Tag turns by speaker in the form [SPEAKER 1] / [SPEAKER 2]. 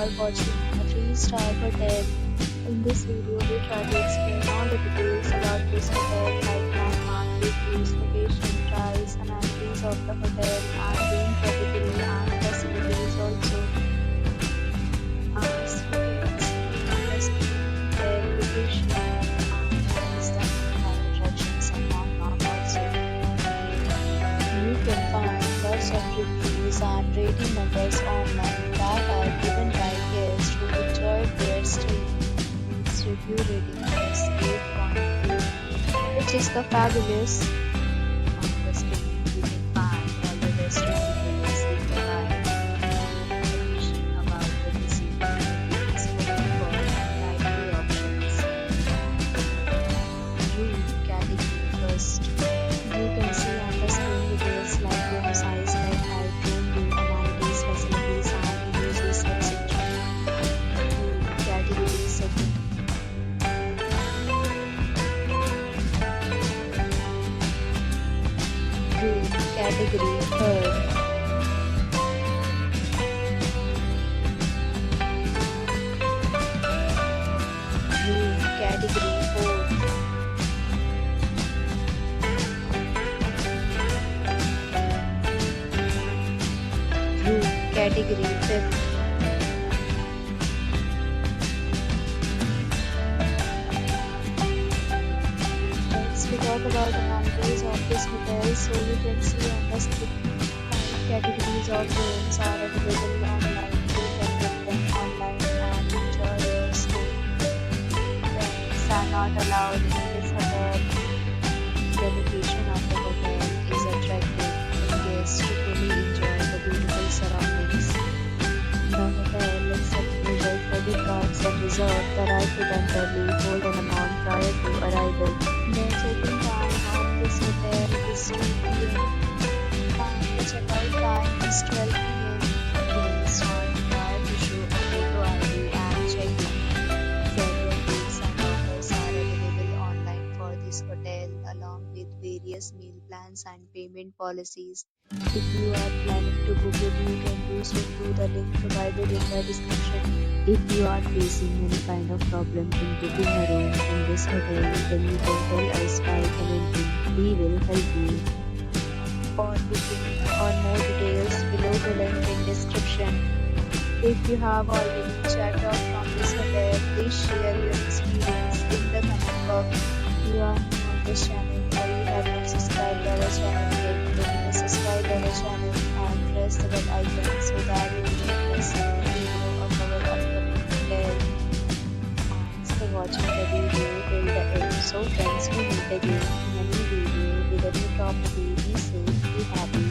[SPEAKER 1] are watching a 3-star hotel. In this video, we try to explain all the details about this hotel like landmark, reviews, location, price, amenities of the hotel, and room category and facilities also. Hotel location and is the attractions and landmark also. You can find lots of reviews and rating numbers online that are given by guests who enjoyed their stay. Its review rating is 8.8, which is the fabulous. On the screen, you can find all the rest of details they provide. Information about the visit is open for variety options. Room category first. You can see on the screen details like room size, bed height, room view, amenities, facilities, and uses, etc. Room category second. Room category third. Room category fourth. Room category fifth. Next, we talk about the amenities of this hotel. So you can see on the screen, 5 categories of rooms are available online. You can book them online and enjoy your stay. Pets are not allowed in this hotel. The location of the hotel is attractive for guests to fully enjoy the beautiful surroundings. The hotel accepts major credit cards and reserves the right to temporarily hold an amount prior to arrival. The check-in time of this hotel is 2 p.m. and the check-out time is 12 p.m. Guests are required to show a photo ID and check-in. Several deals and offers are available online for this hotel along with various meal plans and payment policies. If you are planning to book it, you can do so through the link provided in the description. If you are facing any kind of problem in booking a room in this hotel, then you can tell us by commenting. We will help you. For booking or more details, below the link in description. If you have already checked out from this hotel, please share your experience in the comment box. If you are new on this channel or you have not subscribed our channel yet, then please subscribe our channel and press the bell icon so that you will not miss any video of our upcoming hotel. Thanks for watching the video till the end. So friends, we meet again in a new video with a new property. Be safe, be happy.